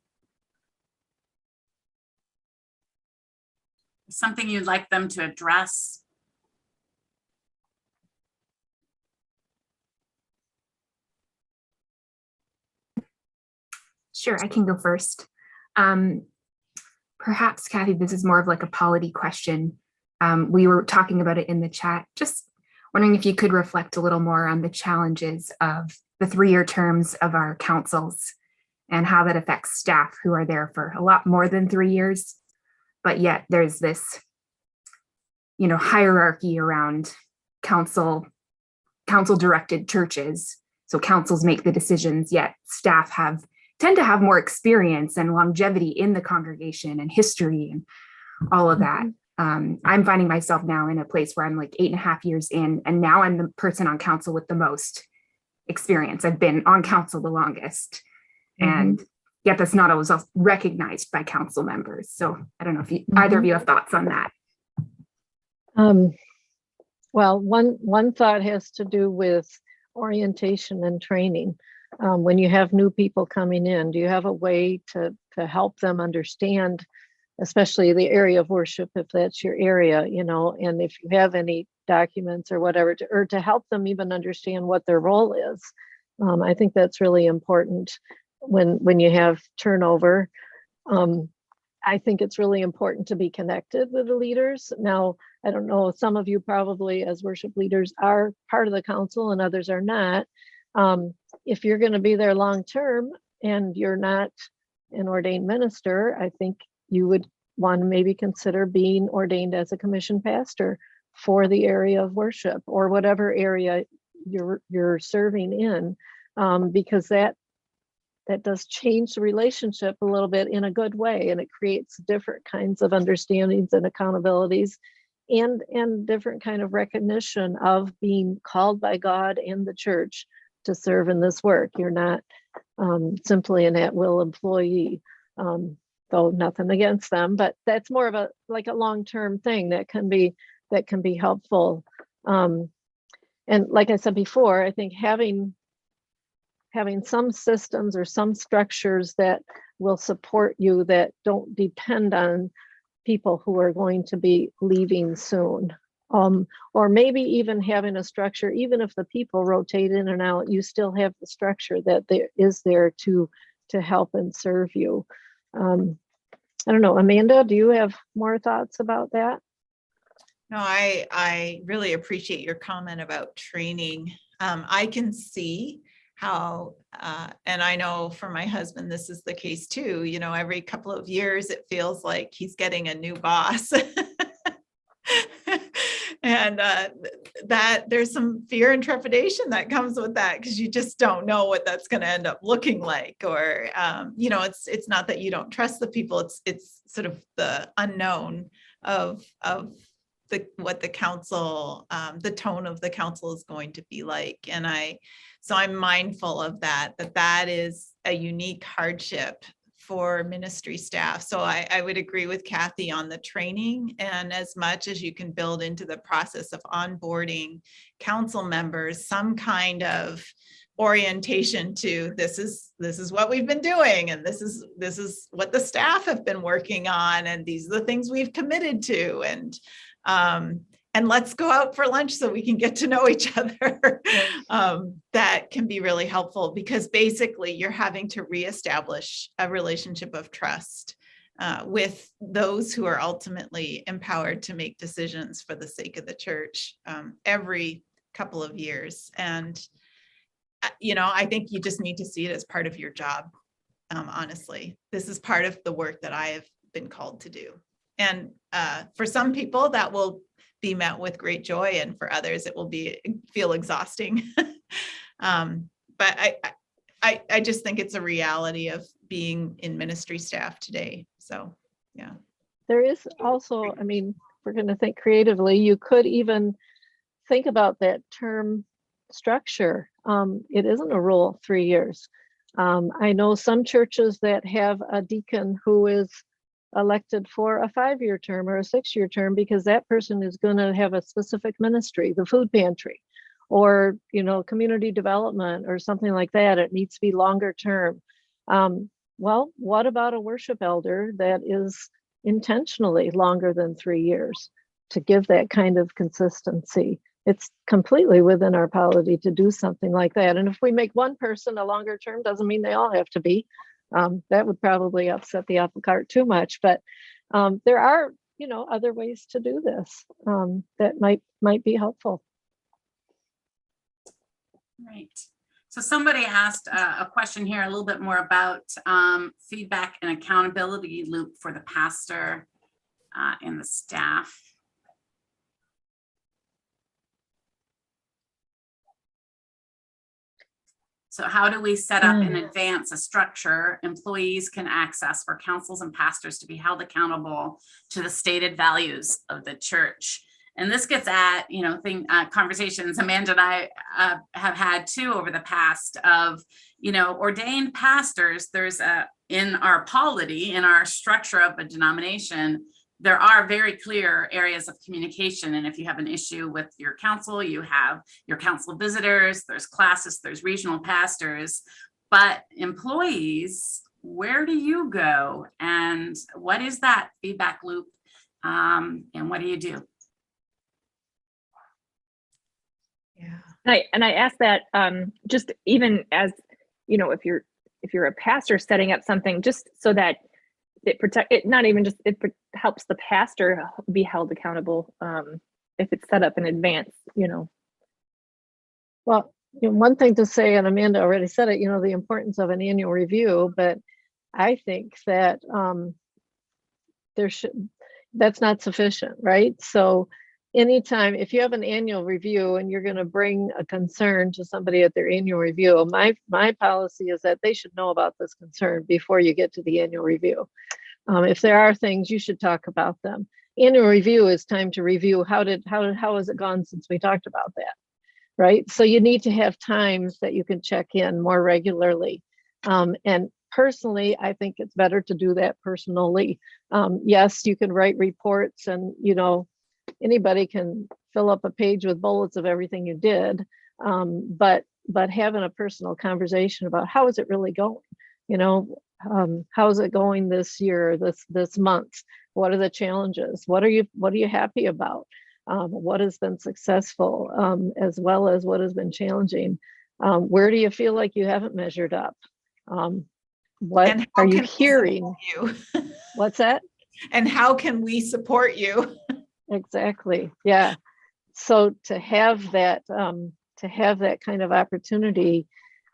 Something you'd like them to address. Sure, I can go first. Perhaps, Kathy, this is more of like a polity question. We were talking about it in the chat. Just wondering if you could reflect a little more on the challenges of the 3-year terms of our councils and how that affects staff who are there for a lot more than 3 years. But yet there's this, hierarchy around council directed churches. So councils make the decisions, yet staff tend to have more experience and longevity in the congregation and history and all of that. I'm finding myself now in a place where I'm like 8.5 years in, and now I'm the person on council with the most experience. I've been on council the longest, and yet that's not always recognized by council members. So I don't know if either of you have thoughts on that. Well, one thought has to do with orientation and training. When you have new people coming in, do you have a way to help them understand, especially the area of worship, if that's your area, and if you have any documents or whatever, or to help them even understand what their role is. I think that's really important when you have turnover. I think it's really important to be connected with the leaders. Now, I don't know, some of you probably as worship leaders are part of the council and others are not. If you're going to be there long term and you're not an ordained minister, I think you would want to maybe consider being ordained as a commissioned pastor for the area of worship or whatever area you're serving in, because that does change the relationship a little bit in a good way, and it creates different kinds of understandings and accountabilities and different kind of recognition of being called by God and the church to serve in this work. You're not simply an at-will employee, though nothing against them, but that's more of a long-term thing that can be helpful. And like I said before, I think having some systems or some structures that will support you that don't depend on people who are going to be leaving soon. Or maybe even having a structure, even if the people rotate in and out, you still have the structure that there is there to help and serve you. I don't know, Amanda, do you have more thoughts about that? No, I really appreciate your comment about training. I can see how, and I know for my husband, this is the case too, you know, every couple of years, it feels like he's getting a new boss. And that there's some fear and trepidation that comes with that, because you just don't know what that's going to end up looking like. Or, you know, it's not that you don't trust the people, it's sort of the unknown of what the council, the tone of the council is going to be like. And so I'm mindful of that is a unique hardship for ministry staff. So I would agree with Kathy on the training, and as much as you can build into the process of onboarding council members, some kind of orientation to this is what we've been doing, and this is what the staff have been working on, and these are the things we've committed to, and let's go out for lunch so we can get to know each other. That can be really helpful, because basically you're having to reestablish a relationship of trust with those who are ultimately empowered to make decisions for the sake of the church every couple of years. And, you know, I think you just need to see it as part of your job. Honestly, this is part of the work that I have been called to do. And for some people that will be met with great joy, and for others it will feel exhausting. But I just think it's a reality of being in ministry staff today. So yeah. There is also, I mean, we're going to think creatively, you could even think about that term structure. It isn't a rule 3 years. I know some churches that have a deacon who is elected for a 5-year term or a 6-year term, because that person is going to have a specific ministry, the food pantry, or, you know, community development or something like that. It needs to be longer term. Well, what about a worship elder that is intentionally longer than 3 years to give that kind of consistency? It's completely within our polity to do something like that. And if we make one person a longer term, doesn't mean they all have to be. That would probably upset the apple cart too much, but there are, you know, other ways to do this that might be helpful. Right. So somebody asked a question here a little bit more about feedback and accountability loop for the pastor and the staff. So how do we set up in advance a structure employees can access for councils and pastors to be held accountable to the stated values of the church? And this gets at, you know, conversations Amanda and I have had too over the past of, you know, ordained pastors. There's in our polity, in our structure of a denomination, there are very clear areas of communication. And if you have an issue with your council, you have your council visitors, there's classes, there's regional pastors, but employees, where do you go? And what is that feedback loop? And what do you do? Yeah. And I ask that just even as, you know, if you're a pastor setting up something, just so that not even just, helps the pastor be held accountable if it's set up in advance, Well, one thing to say, and Amanda already said it, the importance of an annual review, but I think that that's not sufficient, right? So anytime, if you have an annual review and you're going to bring a concern to somebody at their annual review, my policy is that they should know about this concern before you get to the annual review. If there are things, you should talk about them. Annual review is time to review how has it gone since we talked about that, right? So you need to have times that you can check in more regularly. And personally, I think it's better to do that personally. Yes, you can write reports and, anybody can fill up a page with bullets of everything you did. But having a personal conversation about how is it really going? How is it going this year, this month? What are the challenges? What are you happy about? What has been successful, as well as what has been challenging? Where do you feel like you haven't measured up? What are you hearing? What's that? And how can we support you? Exactly. Yeah. So to have that kind of opportunity,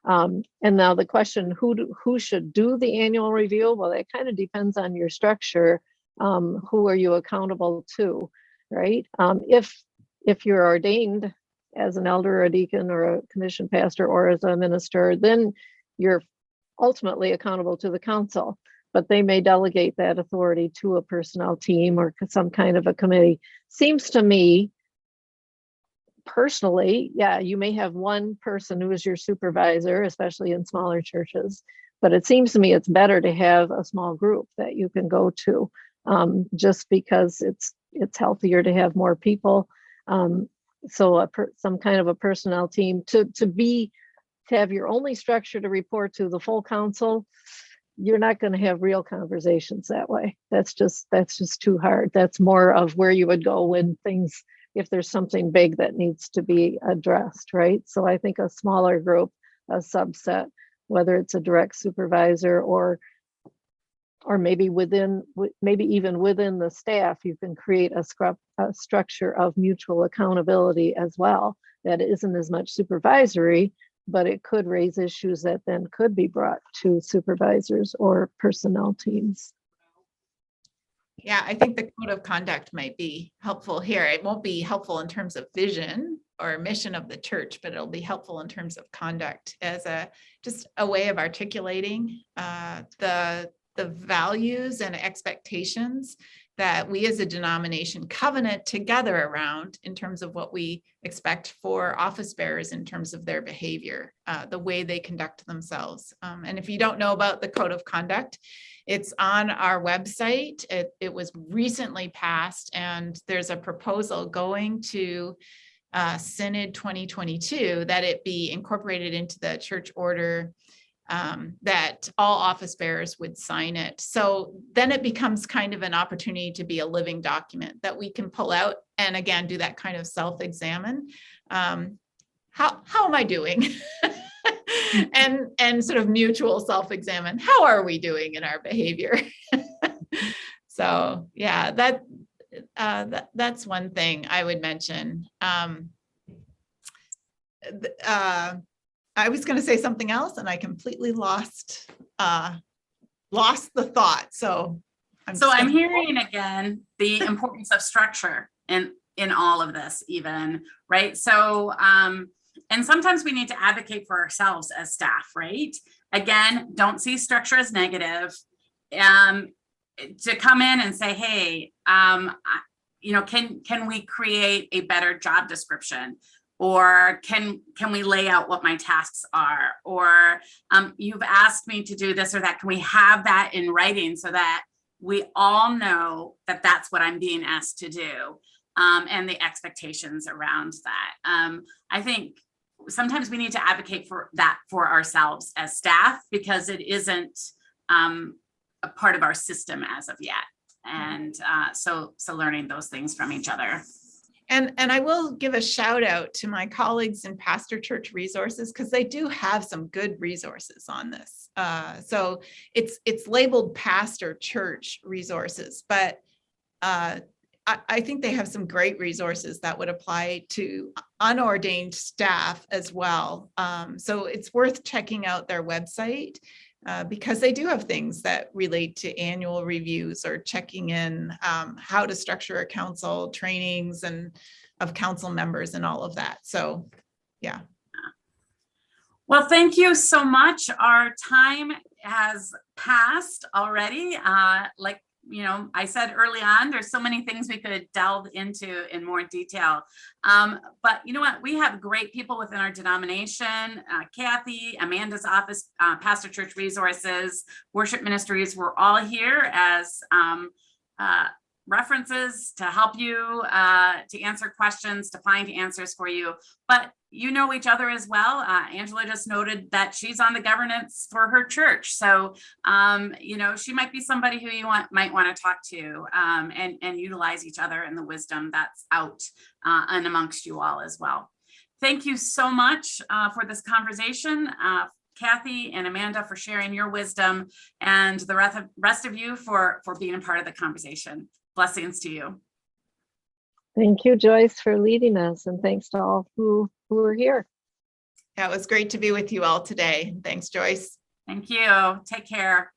and now the question, who should do the annual review? Well, that kind of depends on your structure. Who are you accountable to, right? If you're ordained as an elder or a deacon or a commissioned pastor or as a minister, then you're ultimately accountable to the council, but they may delegate that authority to a personnel team or some kind of a committee. Seems to me, personally, yeah, you may have one person who is your supervisor, especially in smaller churches, but it seems to me it's better to have a small group that you can go to, just because it's healthier to have more people. So some kind of a personnel team to have your only structure to report to the full council, you're not going to have real conversations that way. That's just too hard. That's more of where you would go when if there's something big that needs to be addressed, right? So I think a smaller group, a subset, whether it's a direct supervisor or maybe even within the staff, you can create a structure of mutual accountability as well. That isn't as much supervisory, but it could raise issues that then could be brought to supervisors or personnel teams. Yeah, I think the code of conduct might be helpful here. It won't be helpful in terms of vision or mission of the church, but it'll be helpful in terms of conduct as just a way of articulating the values and expectations that we as a denomination covenant together around in terms of what we expect for office bearers in terms of their behavior, the way they conduct themselves. And if you don't know about the code of conduct, it's on our website. It was recently passed, and there's a proposal going to Synod 2022 that it be incorporated into the church order, that all office bearers would sign it. So then it becomes kind of an opportunity to be a living document that we can pull out and again do that kind of self-examine. How am I doing? and sort of mutual self-examine. How are we doing in our behavior? So yeah, that's one thing I would mention. I was going to say something else and I completely lost the thought. So I'm hearing again the importance of structure in all of this, even, right? So and sometimes we need to advocate for ourselves as staff, right? Again, don't see structure as negative. To come in and say, hey, can we create a better job description? Or can we lay out what my tasks are? Or you've asked me to do this or that. Can we have that in writing so that we all know that that's what I'm being asked to do, and the expectations around that. I think sometimes we need to advocate for that for ourselves as staff because it isn't a part of our system as of yet. And so learning those things from each other. And I will give a shout out to my colleagues in Pastor Church Resources, because they do have some good resources on this. So it's labeled Pastor Church Resources, but I think they have some great resources that would apply to unordained staff as well. So it's worth checking out their website because they do have things that relate to annual reviews or checking in how to structure a council, trainings and of council members and all of that. So, yeah. Well, thank you so much. Our time has passed already. Like, I said early on, there's so many things we could delve into in more detail. But you know what? We have great people within our denomination. Kathy, Amanda's office, Pastor Church Resources, Worship Ministries. We're all here as references to help you to answer questions, to find answers for you. But you know each other as well. Angela just noted that she's on the governance for her church. So, she might be somebody who you might want to talk to and utilize each other and the wisdom that's out and amongst you all as well. Thank you so much for this conversation. Kathy and Amanda for sharing your wisdom, and the rest of you for being a part of the conversation. Blessings to you. Thank you, Joyce, for leading us, and thanks to all who are here. Yeah, it was great to be with you all today. Thanks, Joyce. Thank you. Take care.